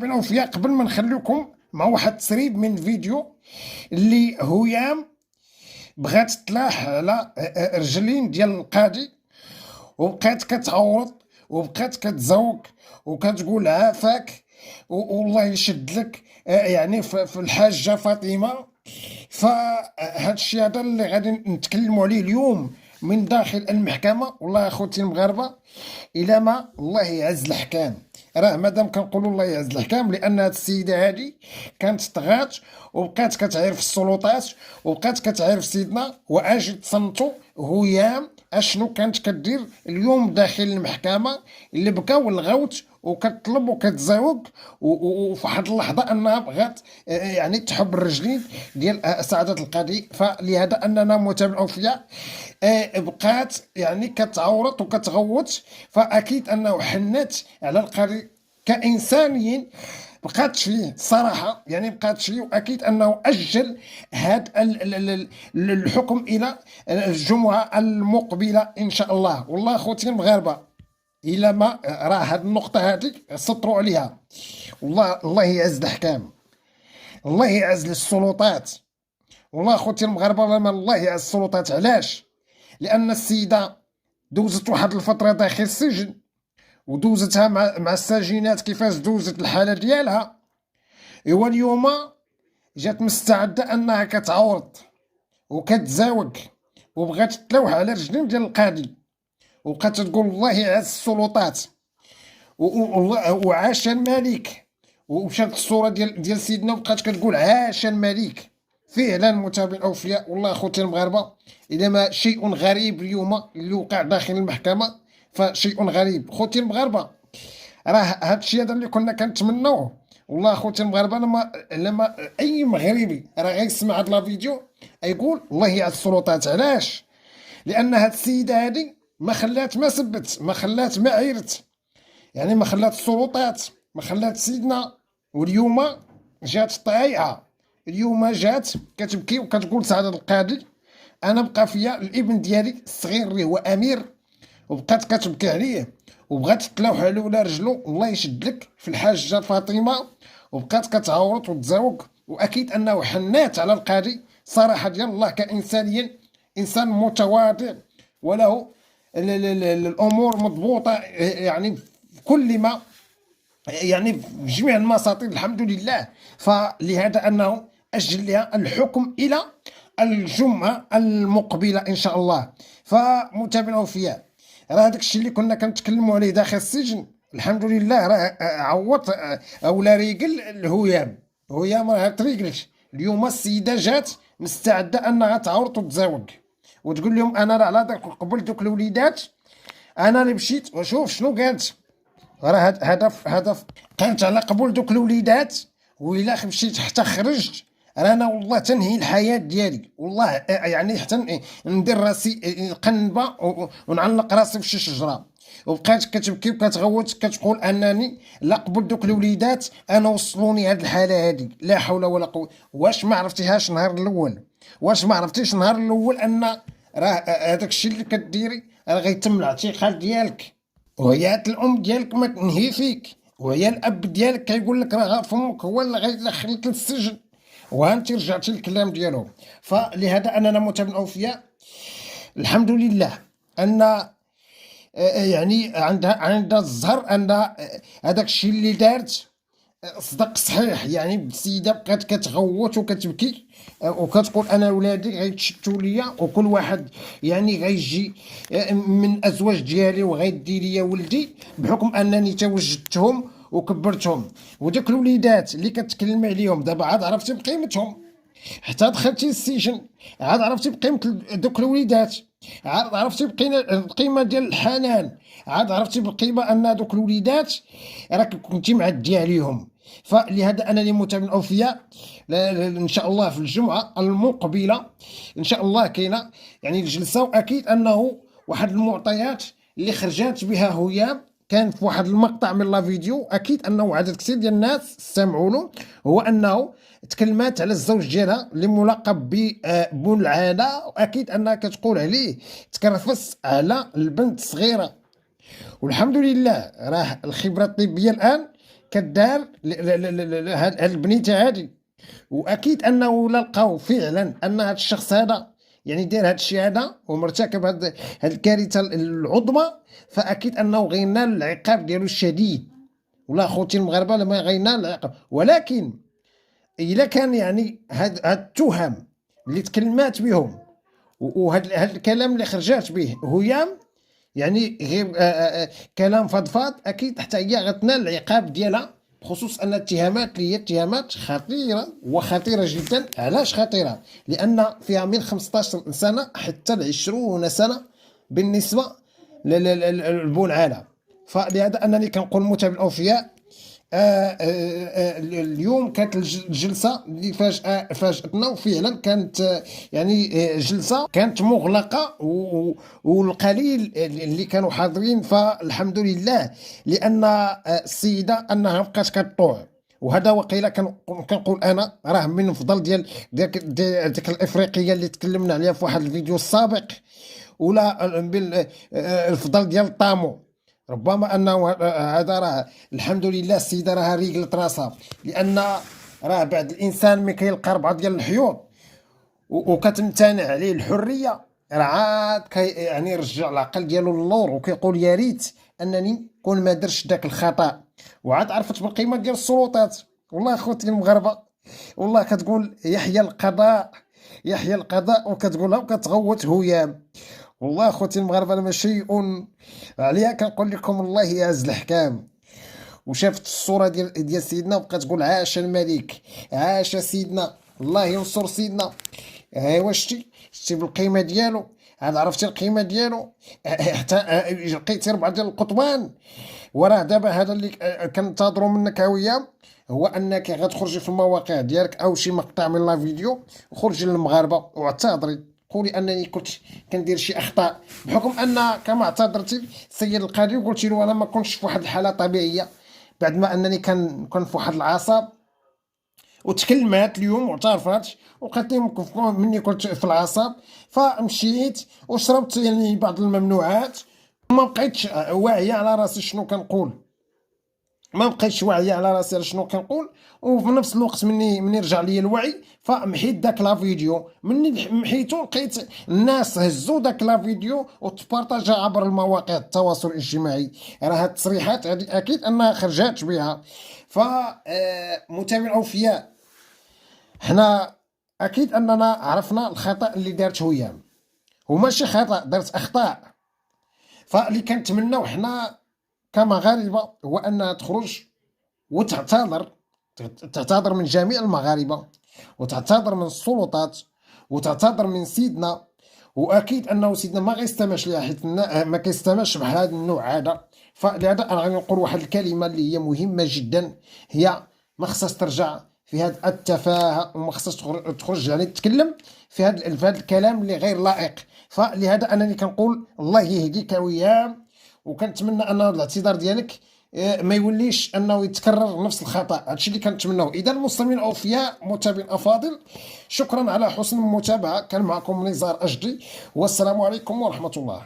بالأوفياء قبل ما نخليكم مع واحد التسريب من فيديو اللي هيام بغات تلاح على رجلين ديال القاضي، وبقات كتعوض وبقات كتزوق وكتقول عافاك والله يشد لك يعني في الحاجة فاطمة. فهاد الشيء هذا اللي غادي نتكلموا عليه اليوم من داخل المحكمة. والله اخوتي المغاربة الى ما الله يعز الحكام، راه مادام كنقولوا الله يعز الحكام لان هاد السيده هادي كانت طغات وبقات كتعير في السلطات وبقات كتعير في سيدنا واجي تصنتو هيام اشنو كانت كدير اليوم داخل المحكمه اللي بكاو الغوت وكتطلب وكتزاوق وفي واحد اللحظه انها بغات يعني تحب الرجلين ديال سعاده القاضي. فلهذا اننا متابعين اوفياء بقات يعني كتعورط وكتغوت، فاكيد انه حنت على القاضي كانسانيين بقات فيه صراحه، يعني بقات فيه، واكيد انه اجل هذا الحكم الى الجمعه المقبله ان شاء الله. والله اخوتي المغاربه الى ما راه هذه النقطه هذه سطروا عليها. والله الله يعز الحكام، الله يعز السلطات. والله اخوتي المغاربه لما الله يعز السلطات. علاش؟ لان السيده دوزت واحد الفتره داخل السجن ودوزتها مع الساجنات كيفاش دوزت الحاله ديالها. ايوا اليوم جات مستعده انها كتعورض وكتزاوق وبغات تلوح على رجلين ديال القاضي وبقات تقول الله يعز السلطات وعاش الملك، ومشات الصوره ديال سيدنا وبقات كتقول عاش الملك. فعلا متابعين اوفياء، والله اخوتي المغاربه اذا ما شيء غريب اليوم اللي وقع داخل المحكمه فشيء غريب. خوتي المغاربه راه هذا الشيء هذا اللي كنا كنتمنوه. والله خوتي المغاربه لما اي مغربي راه غيسمع هذا الفيديو يقول الله يعز السلطات. علاش؟ لان هاد السيده هادي ما خلات ما سبت، ما خلات ما عيرت، يعني ما خلات السلطات، ما خلات سيدنا. واليوم جات طايعه، اليوم جات كتبكي وكتقول سعاده القاضي انا بقى فيا الابن ديالي الصغير اللي هو امير، وبقات كتبكي عليه وبغات تلوح عليه ولا رجلو الله يشد لك في الحاجه فاطمه، وبقات كتعاورط وتزاوق. واكيد انه حنات على القاضي صراحه ديال الله كانسانيا، انسان متواضع وله الامور مضبوطه يعني في كل ما يعني في جميع المساطيل الحمد لله. فلهذا انه اجل لها الحكم الى الجمعه المقبله ان شاء الله. فمتابعين اوفياء راه هذاك الشيء اللي كنا كنتكلموا عليه داخل السجن الحمد لله راه عوض اولا ريقل الهيام. هيام راه تريقلش. اليوم السيده جات مستعده انها تعورط وتزاوق وتقول لهم انا راه على داك قبل دوك الوليدات انا اللي مشيت وشوف شنو قالت. راه هدف قالت على قبول دوك الوليدات وإلا مشيت حتى خرجت رانا والله تنهي الحياه ديالي، والله يعني حتى ندير راسي قنبه ونعلق راسي في شي شجره. وبقات كتبكي وكتغوت كتقول انني لا قبل دوك الوليدات انا وصلوني هاد الحاله هادي لا حول ولا قوه. واش ما عرفتيهاش نهار الاول؟ واش ما عرفتيش نهار الاول ان راه هذاك الشيء اللي كديري راه غيتم الاعتقال ديالك وهي الام ديالك ما تنهي فيك، وهي الاب ديالك كيقول لك راه فمك هو اللي غيدخلك للسجن وانت رجعتي للكلام ديالهم. فلهذا اننا متابعين اوفياء الحمد لله ان يعني عندها الزهر ان هذاك الشيء اللي دارت صدق صحيح. يعني السيده بقات كتغوت وكتبكي وكتقول انا ولادي غيتشتوا ليا وكل واحد يعني غيجي من ازواج ديالي وغيدي ليا ولدي بحكم انني توجدتهم وكبرتهم. ودوك الوليدات اللي كتكلم عليهم دابا عاد عرفتي بقيمتهم، حتى دخلتي للسجن عاد عرفتي بقيمه دوك الوليدات، عاد عرفتي القيمه ديال الحنان، عاد عرفتي بالقيمه ان دوك الوليدات راك كنتي معدي عليهم. فلهذا انني متابع اوفياء ان شاء الله في الجمعه المقبله ان شاء الله كاينه يعني الجلسه. واكيد انه واحد المعطيات اللي خرجات بها هيام كان في واحد المقطع من لا فيديو اكيد انه عدد كثير ديال الناس استمعوا له، هو انه تكلمات على الزوج ديالها اللي ملقب ببن العاده، واكيد انها كتقول عليه تكرفس على البنت الصغيره. والحمد لله راه الخبره الطبيه الان كدار هاد البنيته هادي. واكيد انه لا لقاو فعلا ان هذا الشخص هذا يعني دار هذا الشيء هذا ومرتكب هذه الكارثه العظمى، فاكيد انه غينال العقاب ديالو الشديد. ولا خوتي المغاربه لما غينال العقاب. ولكن الا كان يعني هاد التهم اللي تكلمات بهم وهذا الكلام اللي خرجات به هيام يعني غير كلام فضفاض، اكيد حتى هي غتنال العقاب ديالها، بخصوص ان الاتهامات اللي هي اتهامات خطيره وخطيره جدا. علاش خطيره؟ لان فيها من 15 سنه حتى ل 20 سنه بالنسبه للبولعاله. فلهذا انني كنقول متابع الاوفياء، اليوم كانت الجلسه اللي فاجاتنا، وفعلا كانت يعني جلسه كانت مغلقه، والقليل اللي كانوا حاضرين فالحمد لله، لان السيده انها بقات كطوع. وهذا وقيله كنقول انا راه من الفضل ديال ديك الافريقيه اللي تكلمنا عليها في واحد الفيديو السابق، ولا بالفضل ديال طامو. ربما انه هذا راه الحمد لله السيده راه ريقلت راسها، لان راه بعد الانسان ملي كيلقى 4 ديال الحيوط وكتمتنع عليه الحريه، راه عاد يعني يرجع العقل ديالو للور وكيقول يا ريت انني كون ما درتش داك الخطا. وعاد عرفت بالقيمه ديال السلطات. والله اخوتي المغاربه، والله كتقول يحيى القضاء، يحيى القضاء، وكتقولها وكتغوت هيام. والله اخوتي المغاربه انا شيء عليها كنقول لكم الله يعز الحكام. وشافت الصوره ديال سيدنا وبقات تقول عاش الملك، عاش سيدنا، الله ينصر سيدنا. ايوا شتي بالقيمه ديالو، عاد عرفتي القيمه ديالو. حتى لقيتي 4 ديال القطبان. وراه دابا هذا اللي كنتظروا منك هويا هو انك غتخرجي في المواقع ديالك او شي مقطع من لا فيديو وخرجي للمغاربه واعتذري، قولي انني كنت كندير شي اخطاء، بحكم ان كما اعتذرتي السيد القاضي وقلتي له انا ما كنتش في واحد الحاله طبيعيه بعد ما انني كان في واحد العصب. وتكلمات اليوم واعترفت وقالت لي مني كنت في العصب، فمشيت وشربت يعني بعض الممنوعات، ما بقيتش واعيه على راسي شنو كنقول، ما بقيتش واعيه على راسي على شنو كنقول. وفي نفس الوقت مني رجع لي الوعي فمحيت داك لا فيديو. مني محيتو لقيت الناس هزوا داك لا فيديو وتبارطاجا عبر المواقع التواصل الاجتماعي. راه هاد التصريحات هذه اكيد انها خرجات بها. ف متابعين الاوفياء، حنا اكيد اننا عرفنا الخطا اللي دارت هيام، وماشي خطا، دارت اخطاء. فاللي كنتمناو حنا كمغاربه هو انها تخرج وتعتذر، تعتذر من جميع المغاربه، وتعتذر من السلطات، وتعتذر من سيدنا. واكيد انه سيدنا ما غيستمعش ليها، حيت ما كيستمعش بحال هذا النوع هذا. فلهذا انا غادي نقول واحد الكلمه اللي هي مهمه جدا، هي ما خصهاش ترجع في هذه التفاهه، وما خصهاش تخرج يعني تتكلم في هذا الكلام اللي غير لائق. فلهذا انني كنقول الله يهديك وياه، وكنتمنى ان هذا الاعتذار ديالك ما يوليش انه يتكرر نفس الخطا. هادشي اللي كنتمناوه. اذا المستمعين الاوفياء متابعين افاضل، شكرا على حسن المتابعه. كان معكم نزار اجدي، والسلام عليكم ورحمه الله.